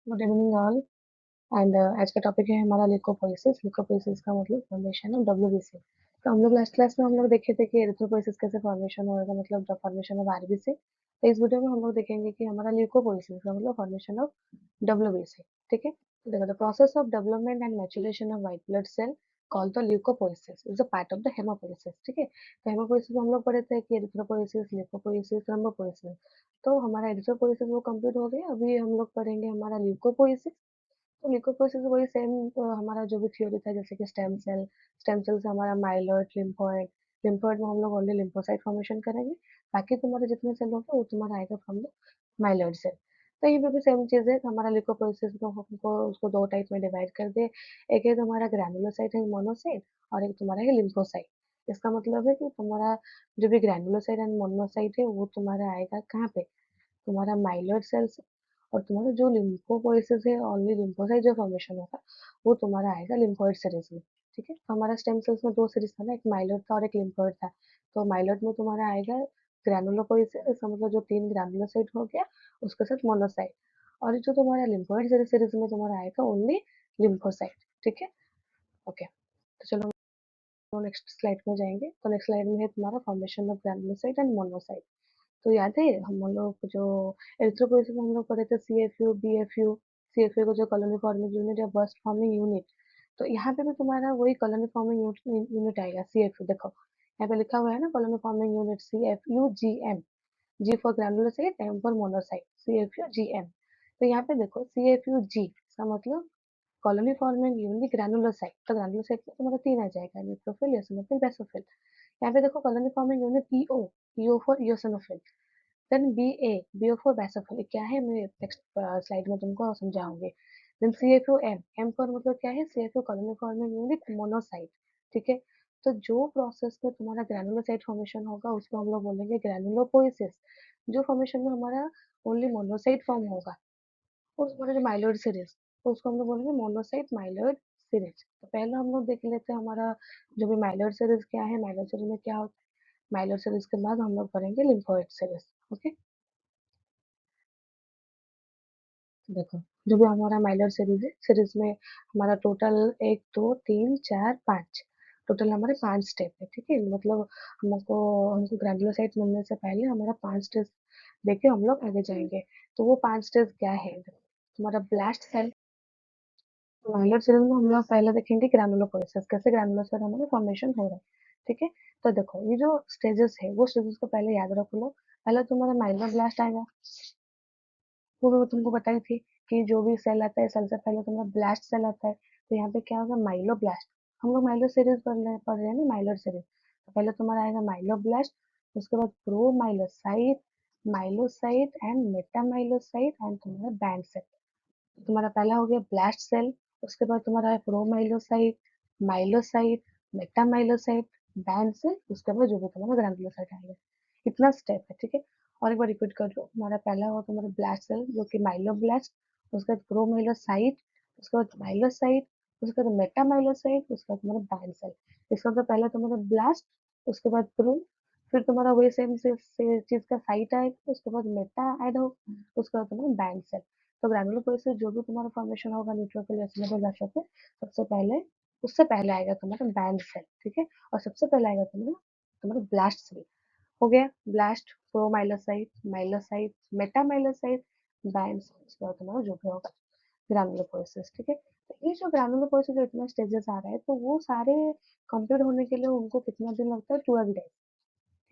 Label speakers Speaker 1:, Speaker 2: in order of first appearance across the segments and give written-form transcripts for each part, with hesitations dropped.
Speaker 1: Good evening all. And आज का topic है हमारा ल्यूकोपोइसिस। ल्यूकोपोइसिस का मतलब फॉर्मेशन ऑफ डब्ल्यूबीसी। तो हम लोग लास्ट क्लास में हम लोग देखे थे कि एरिथ्रोपोइसिस कैसे फॉर्मेशन होगा, मतलब द फॉर्मेशन ऑफ आरबीसी। तो इस वीडियो में हम लोग देखेंगे कि हमारा ल्यूकोपोइसिस का मतलब फॉर्मेशन ऑफ डब्ल्यूबीसी। ठीक है, तो देखो, the process of development and maturation of white blood cell called the leukopoiesis is a part of the haemopoiesis. ठीक है, तो हेमोपोइसिस हम लोग पढ़े थे कि एरिथ्रोपोइसिस, ल्यूकोपोइसिस, थ्रोम्बोपोइसिस। तो हमारा एरिथ्रोपोइसिस वो कंप्लीट हो गया। अभी हम लोग पढ़ेंगे हमारा ल्यूकोपोइसिस। तो ल्यूकोप्रोसिस वही सेम हमारा जो भी थ्योरी था, जैसे कि स्टेम सेल से हमारा माइलॉइड, लिम्फोइड। लिम्फोइड में हम लोग ओनली लिम्फोसाइट फॉर्मेशन करेंगे। बाकी तुम्हारे जितने सेल होंगे वो तुम्हारा आएगा फ्रॉम द माइलॉइड सेल। तो ये भी सेम चीज है। हमारा ल्यूकोप्रोसिस को हमको उसको दो टाइप में डिवाइड कर दे। एक है तुम्हारा ग्रैनुलोसाइट है, मोनोसाइट। और एक तुम्हारा है लिम्फोसाइट। इसका मतलब है कि तुम्हारा जो भी ग्रैनुलोसाइट एंड मोनोसाइट है वो तुम्हारा आएगा कहाँ पे, तुम्हारा माइलॉइड सेल्स। और तुम्हारा जो लिम्फोपोइसिस है, ओनली लिम्फोसाइट जो फॉर्मेशन होगा वो तुम्हारा आएगा लिम्फोइड सीरीज में। ठीक है, तो हमारा स्टेम सेल्स में दो सीरीज था ना, एक माइलॉइड था और एक लिम्फोइड था। तो माइलॉइड में तुम्हारा आएगा ग्रैनुलोपोइसिस, इसका मतलब जो तीन ग्रैनुलोसाइट हो गया उसके साथ मोनोसाइट। और जो तुम्हारा लिम्फोइड सीरीज में तुम्हारा आएगा ओनली लिम्फोसाइट। ठीक है, ओके। तो चलो नेक्स्ट स्लाइड में जाएंगे। तो नेक्स्ट स्लाइड में है तुम्हारा formation of granulocyte and monocyte. तो याद है हम लोग जो एरिथ्रोपोइसिस में हम लोग पढ़े थे, सीएफयू, बीएफयू। सीएफयू को जो कॉलोनी फॉर्मिंग यूनिट या बर्स्ट फॉर्मिंग यूनिट। तो यहाँ पे भी तुम्हारा वही कॉलोनी फॉर्मिंग यूनिट आएगा, सीएफयू। देखो यहाँ पे लिखा हुआ है ना, colony forming unit CFU GM. G for granulocyte, M for monocyte, CFU GM. तो यहाँ पे देखो सीएफयू जी का मतलब कॉलोनी फॉर्मिंग यूनिट ग्रैनुलोसाइट। तो ग्रैनुलोसाइट में तुम्हारा तीन आ जाएगा, न्यूट्रोफिल, एसिनोफिल, बेसोफिल। यहाँ पे देखो colony forming unit EO, EO for eosinophil. Then B A, B O for basophil. क्या है मैं नेक्स्ट स्लाइड में तुमको समझाऊंगी। Then C F O M, M for मतलब क्या है, C F O colony forming unit monocyte. ठीक है, तो जो प्रोसेस में तुम्हारा ग्रैनुलोसाइट फॉर्मेशन होगा उसको हम लोग बोलेंगे ग्रैनुलोपोइसिस। जो फॉर्मेशन में हमारा ओनली मोनोसाइट फॉर्म होगा और तुम्हारा जो माइलॉइड सीरीज, तो उसको हम लोग बोलेंगे मोनोसाइट माइलॉइड सीरीज। तो पहले हम लोग देख लेते हैं हमारा जो भी माइलॉइड सीरीज क्या है, माइलॉइड सीरीज में क्या होता है। माइलॉइड सीरीज के बाद हम लोग करेंगे लिम्फोइड सीरीज। ओके, देखो जो भी हमारा माइलर सीरीज है, सीरीज में हमारा टोटल एक दो तीन चार पाँच, टोटल हमारे पांच स्टेप है। ठीक है, मतलब हमको हमको ग्रैनुलोसाइट मिलने से पहले हमारा पांच स्टेप देके हम लोग आगे जाएंगे। तो वो पांच स्टेप क्या है, तुम्हारा ब्लास्ट सेल। माइलर सीरीज में हम लोग पहले देखेंगे ग्रैनुलोपोइसिस, कैसे ग्रैनुलोसाइट हमारे फॉर्मेशन हो रहा है। ठीक है, तो देखो ये जो स्टेजेस है वो स्टेजेस को पहले याद रख लो। पहले तुम्हारा माइलर ब्लास्ट आएगा, वो भी मैं तुमको बताई थी कि जो भी सेल आता है सेल से पहले तुम्हारा ब्लास्ट सेल आता है। तो यहाँ पे क्या होगा, माइलो ब्लास्ट। हम लोग माइलो सीरीज पढ़ रहे हैं ना, माइलर सीरीज। तो पहले तुम्हारा आएगा माइलो ब्लास्ट, उसके बाद प्रो माइलोसाइट, माइलोसाइट एंड मेटामाइलोसाइट एंड तुम्हारा बैंड सेल। तुम्हारा पहला हो गया ब्लास्ट सेल, उसके बाद तुम्हारा है promyelocyte, myelocyte, metamyelocyte, band cell, उसके बाद जो भी तुम्हारा ग्रैनुलोसाइट आएगा। इतना स्टेप है। ठीक है, और एक बार रिपीट कर दो। हमारा पहला हुआ तुम्हारा ब्लास्ट सेल जो कि माइलोब्लास्ट, उसके बाद प्रोमाइलोसाइट, उसके बाद माइलोसाइट, उसके बाद मेटामाइलोसाइट, उसके बाद तुम्हारा बैंड सेल। इसका मतलब पहला तुम्हारा ब्लास्ट, उसके बाद प्रो, फिर तुम्हारा वही सेम से चीज का साइट आएगा, उसके बाद मेटा ऐड हो, उसके बाद तुम्हारा बैंड सेल। तो ग्रैनुलोपोइसिस जो भी तुम्हारा फॉर्मेशन होगा न्यूट्रोफिल, एसिनोफिल, बेसोफिल, सबसे पहले उससे पहले आएगा तुम्हारा बैंड सेल। ठीक है, और सबसे पहले आएगा तुम्हारा तुम्हारा ब्लास्ट सेल। हो गया blast, promyelocyte, myelocyte, metamyelocyte, band cell, उसके बाद तुम्हारा जो भी होगा ग्रैनुलोपोइसिस। ठीक है, तो ये जो ग्रैनुलोपोइसिस जो इतना स्टेजेस आ रहा है, तो वो सारे कंप्लीट होने के लिए उनको कितना दिन लगता है, 12 डेज।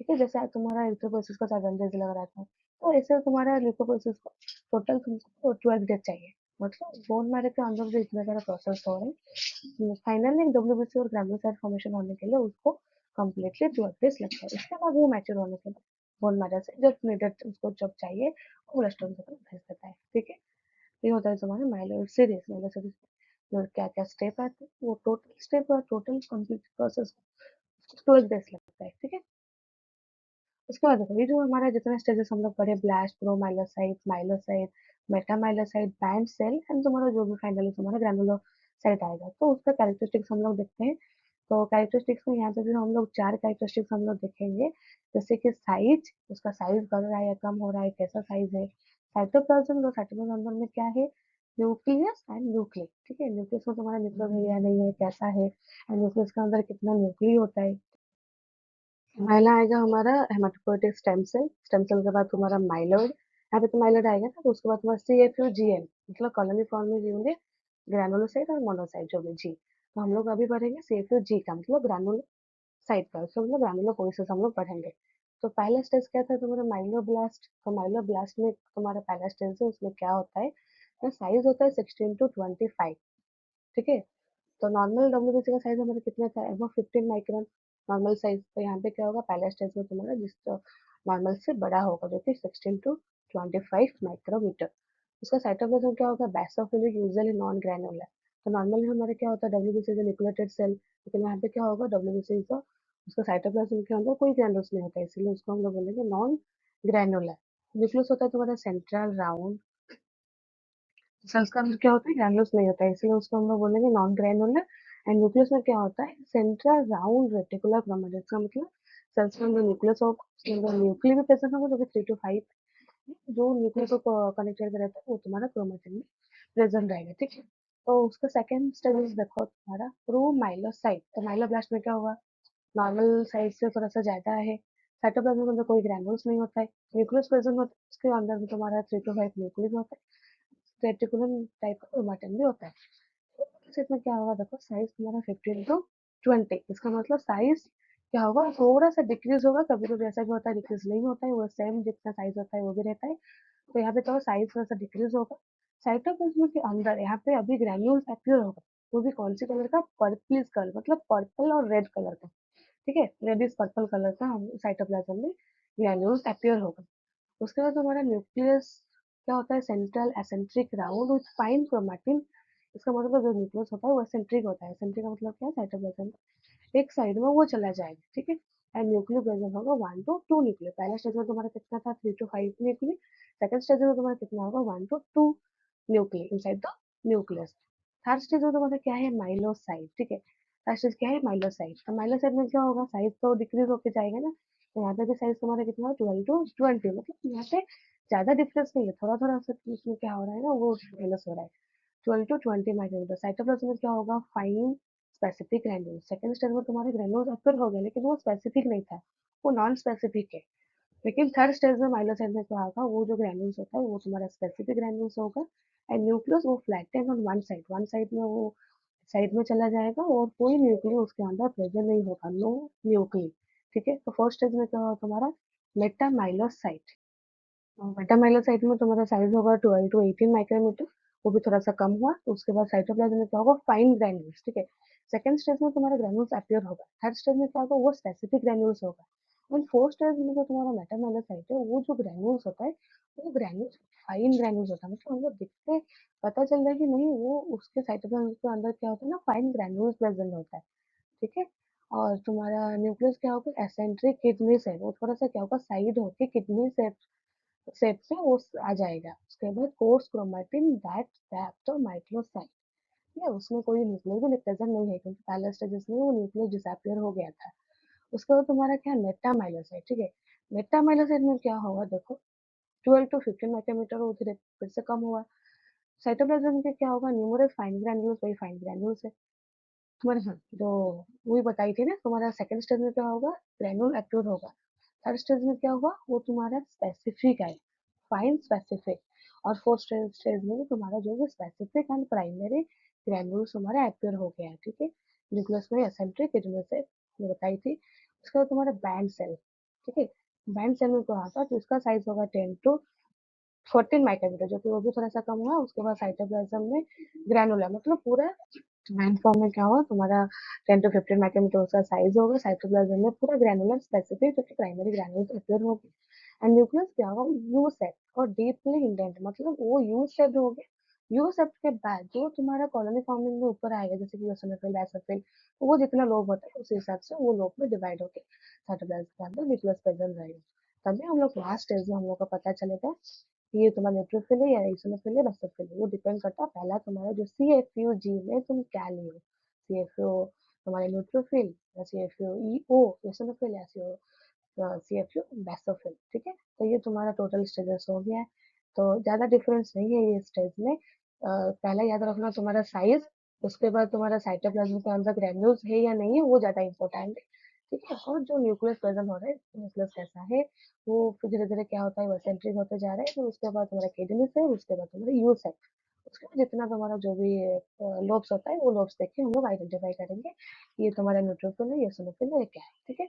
Speaker 1: ठीक है, जैसे तुम्हारा एरिथ्रोपोइसिस को 7 डेज लग रहा था, तो ऐसे तुम्हारा ल्यूकोपोइसिस को टोटल तुमको 12 डेज चाहिए। मतलब बोन मैरो के अंदर जो इतना सारा प्रोसेस हो रहा है, फाइनली डब्ल्यूबीसी और ग्रैनुलोसाइट फॉर्मेशन होने के लिए उसको कम्प्लीटली 12 डेज लगता है। इसके बाद वो मैच्योर होने के बाद बोन मैरो से जब नीडेड उसको जब चाहिए वो ब्लड से भेज देता है। ठीक है, ये होता है तुम्हारे माइलर सीरीज। माइलर सीरीज में क्या क्या स्टेप आते हैं, वो टोटल स्टेप और टोटल कंप्लीट प्रोसेस 12 डेज लगता है। ठीक है, उसके बाद देखो ये जो हमारा जितना स्टेजेस हम लोग पढ़े, blast, promyelocyte, myelocyte, metamyelocyte, band cell and तुम्हारा जो भी फाइनली तुम्हारा ग्रैनुलोसाइट आएगा, तो उसका कैरेक्टरिस्टिक्स हम लोग देखते हैं। तो कैरेक्टरिस्टिक्स में यहाँ पे भी हम लोग चार कैरेक्टरिस्टिक्स हम लोग देखेंगे। जैसे कि साइज, उसका साइज बढ़ रहा है या कम हो रहा है, कैसा साइज है। साइटोप्लाज्म, तो साइटोप्लाज्म में क्या है, न्यूक्लियस एंड न्यूक्लिय, ठीक है। न्यूक्लियस में तुम्हारा न्यूक्लियस है या नहीं है, कैसा है, एंड न्यूक्लियस के अंदर कितना न्यूक्लिय होता है। पहला आएगा हमारा हेमाटोपोइएटिक स्टेम सेल, स्टेम सेल के बाद तुम्हारा माइलॉइड, यहाँ पे तो माइलॉइड आएगा ना, तो उसके बाद तुम्हारा CFUGM, मतलब कॉलोनी फॉर्मिंग यूनिट, ग्रैनुलोसाइट और मोनोसाइट जो भी जी। तो हम लोग अभी पढ़ेंगे CFUG का मतलब ग्रैनुलोसाइट का, उसका मतलब ग्रैनुलोपोइसिस हम लोग पढ़ेंगे। तो पहला स्टेज क्या था तुम्हारा, माइलोब्लास्ट। तो माइलोब्लास्ट में तुम्हारा पहला स्टेज है, उसमें क्या होता है, साइज होता है 16 to 25, ठीक है। तो नॉर्मल डब्ल्यूबीसी का साइज हमारा कितना था, एबव 15 माइक्रोन नॉर्मल साइज। तो यहाँ पे क्या होगा, पहला स्टेज में तुम्हारा जिस नॉर्मल से बड़ा होगा, जो कि 16 to 25 माइक्रोमीटर। उसका साइटोप्लाज्म क्या होगा, बेसोफिलिक, यूजुअली नॉन ग्रैनुलर। तो नॉर्मली हमारे क्या होता है, डब्ल्यूबीसी इज न्यूक्लिएटेड सेल, लेकिन यहाँ पे क्या होगा, डब्ल्यूबीसी इज उसका साइटोप्लाज्म के अंदर कोई ग्रैनुल्स नहीं होता है, इसलिए उसको हम लोग बोलेंगे नॉन ग्रैनुलर। न्यूक्लियस होता है तुम्हारा सेंट्रल राउंड, सेल्स का अंदर क्या होता है, ग्रैनुलस नहीं होता है, इसलिए उसको हम लोग बोलेंगे नॉन ग्रैनुलर। एंड न्यूक्लियस में क्या होता है, सेंट्रल राउंड रेटिकुलर क्रोमैटिड, का मतलब सेल्स के अंदर न्यूक्लियस होगा, उसके अंदर न्यूक्लियस भी प्रेजेंट होगा, जो कि 3 to 5 जो न्यूक्लियस को कनेक्टेड करता है, वो तुम्हारा क्रोमेटिन में प्रेजेंट रहेगा, ठीक है। तो उसका सेकंड स्टेज देखो तुम्हारा प्रोमाइलोसाइट। तो माइलोब्लास्ट में क्या होगा, नॉर्मल साइज से थोड़ा सा ज्यादा है, साइटोप्लाज्म के अंदर कोई ग्रैनुल्स नहीं होता है, न्यूक्लियस प्रेजेंट होता है, उसके अंदर भी तुम्हारा 3 to 5 न्यूक्लियस होता है, रेटिकुलम टाइप का क्रोमेटिन भी होता है। तो इसमें क्या होगा, देखो साइज तुम्हारा 15 to 20, इसका मतलब साइज क्या होगा, थोड़ा सा डिक्रीज होगा, कभी कभी ऐसा भी होता है डिक्रीज नहीं होता है, वो सेम जितना साइज होता है वो भी रहता है। तो यहाँ पे तो साइज थोड़ा सा डिक्रीज होगा। साइटोप्लाज्म के अंदर यहाँ पे अभी ग्रैन्यूल्स अपीयर होगा, वो भी कौन सी कलर का, पर्पलिश कलर, मतलब पर्पल और रेड कलर का, ठीक है, रेडिश पर्पल कलर का हम साइटोप्लाज्म में ग्रैन्यूल्स अपीयर होगा। उसके बाद हमारा न्यूक्लियस क्या होता है, central eccentric round with fine chromatin. इसका मतलब जो न्यूक्लियस होता है वो एसेंट्रिक होता है, एसेंट्रिक का मतलब क्या है, साइटोप्लाज्म एक साइड में वो चला जाएगा, ठीक है। एंड न्यूक्लियर प्रेजेंट होगा 1 to 2 न्यूक्लियर। पहला स्टेज में तुम्हारा कितना था, 3 to 5 न्यूक्लियर। सेकंड स्टेज में तुम्हारा कितना होगा, 1 to 2 nuclear inside the nucleus. Third stage में तुम्हारा क्या है, माइलोसाइट, ठीक है। थर्ड स्टेज क्या है, माइलोसाइट। तो माइलोसाइट में क्या होगा, साइज तो डिक्रीज होकर जाएगा ना, तो यहाँ पे भी साइज तुम्हारा कितना है, 12 to 20, मतलब यहाँ पे ज्यादा डिफरेंस नहीं है, थोड़ा थोड़ा सा इसमें क्या हो रहा है ना, वो माइनस हो रहा है। 12 to 20 माइक्रोमीटर। साइटोप्लाज्म में क्या होगा, fine specific granule. Second stage में तुम्हारे ग्रैन्यूल्स अक्सर हो गए, लेकिन वो स्पेसिफिक नहीं था, वो नॉन स्पेसिफिक है। लेकिन थर्ड स्टेज में माइलोसाइट में क्या होगा, वो जो ग्रैन्यूल्स होता है वो तुम्हारा स्पेसिफिक ग्रैन्यूल्स होगा। एंड न्यूक्लियस वो फ्लैटेन ऑन वन साइड में वो साइड में चला जाएगा, और कोई न्यूक्लियस उसके अंदर प्रेजेंट नहीं होगा, नो न्यूक्लियस, ठीक है। तो फर्स्ट स्टेज में क्या होगा तुम्हारा, मेटामाइलोसाइट। मेटामाइलोसाइट में तुम्हारा साइज होगा 12 to 18 माइक्रोमीटर, वो भी थोड़ा सा कम हुआ। तो उसके बाद साइटोप्लाज्म में क्या होगा, फाइन ग्रैन्यूल्स, ठीक है। सेकंड स्टेज में तुम्हारा ग्रैन्यूल्स अपीयर होगा। थर्ड स्टेज में क्या होगा, वो स्पेसिफिक ग्रैन्यूल्स होगा। एंड फोर्थ स्टेज में जो तुम्हारा मेटामाइलोसाइट है, वो जो ग्रैन्यूल्स होता है, वो ग्रैन्यूल्स फाइन ग्रैन्यूल्स होता है, मतलब हमको दिखते पता चल रहा है कि नहीं, वो उसके साइटोप्लाज्म के अंदर क्या होता है ना, फाइन ग्रैन्यूल्स प्रेजेंट होता है, ठीक है। और तुम्हारा न्यूक्लियस क्या होगा, एसेंट्रिक किडनी से वो थोड़ा सा क्या होगा, साइड होके किडनी से सेट से वो आ जाएगा। उसके बाद course chromatin that that the microsite, या उसमें कोई न्यूक्लियस भी प्रेजेंट नहीं है, क्योंकि पहले स्टेजेस में वो न्यूक्लियस डिसअपियर हो गया था। उसके बाद तुम्हारा क्या, मेटामाइलोसाइट, ठीक है। मेटामाइलोसाइट में क्या होगा, देखो 12 to 15 माइक्रोमीटर, वो धीरे फिर से कम हुआ। साइटोप्लाज्म के क्या होगा, न्यूमरस फाइन ग्रैन्यूल्स, वही फाइन ग्रैन्यूल्स है तुम्हारे, हाँ, जो वही बताई थी ना, तुम्हारा सेकंड स्टेज में क्या होगा, ग्रैन्यूल एक्यूर होगा। थर्ड स्टेज में क्या हुआ, वो तुम्हारा स्पेसिफिक है, फाइन स्पेसिफिक। और फोर्थ स्टेज में भी तुम्हारा जो है स्पेसिफिक एंड प्राइमरी ग्रैन्यूल्स तुम्हारा अपीयर हो गया है, ठीक है। न्यूक्लियस में एसेंट्रिक किडनी से मैं बताई थी। उसके बाद तुम्हारा बैंड सेल, ठीक है। बैंड सेल में क्या होता है, तो इसका साइज होगा 10 to 14 माइक्रोमीटर, जो कि वो भी थोड़ा सा कम हुआ। उसके बाद साइटोप्लाज्म में ग्रैनुला, मतलब पूरा मैन फॉर्म में क्या होगा तुम्हारा, 10 to 15 माइक्रोमीटर उसका साइज होगा। साइटोप्लाज्म में पूरा ग्रैनुलर स्पेसिफिक, जो कि प्राइमरी ग्रैनुल्स अपीयर होगी। एंड न्यूक्लियस क्या होगा, यू शेप और डीपली इंडेंट, मतलब वो यू शेप्ड हो गया। यू शेप के बाद जो तुम्हारा कॉलोनी फॉर्मिंग में ऊपर आएगा, जैसे कि eosinophil basophil, तो वो जितना लोब होता है उस हिसाब से वो लोब में डिवाइड होके साइटोप्लाज्म के अंदर न्यूक्लियस प्रेजेंट रहेगा। तभी हम लोग लास्ट स्टेज में हम लोग को पता चलेगा कि ये तुम्हारा न्यूट्रोफिल है या eosinophil है, basophil है। वो डिपेंड करता है पहला तुम्हारा जो CFUG में तुम क्या लियो, CFU तुम्हारे न्यूट्रोफिल या CFUEO eosinophil या CFU basophil, ठीक है। तो ये तुम्हारा टोटल स्टेजेस हो गया है, तो ज्यादा डिफरेंस नहीं है ये स्टेज में। पहला याद रखना तुम्हारा साइज, उसके बाद तुम्हारा साइटोप्लाज्म के अंदर ग्रेन्यूल्स है या नहीं है, वो ज्यादा इंपॉर्टेंट है। ठीक है, और जो न्यूक्लियस प्रेजेंट हो रहा है, न्यूक्लियस कैसा है, वो फिर धीरे धीरे क्या होता है, वो सेंट्रिक होते जा रहा है, फिर उसके बाद तुम्हारा किडनी है, उसके बाद तुम्हारा यूस है, उसके बाद जितना तुम्हारा जो भी लोब्स होता है, वो लोब्स देख के हम लोग आइडेंटिफाई करेंगे कि ये तुम्हारा न्यूट्रोफिल है, ये eosinophil है, ये क्या है। ठीक है,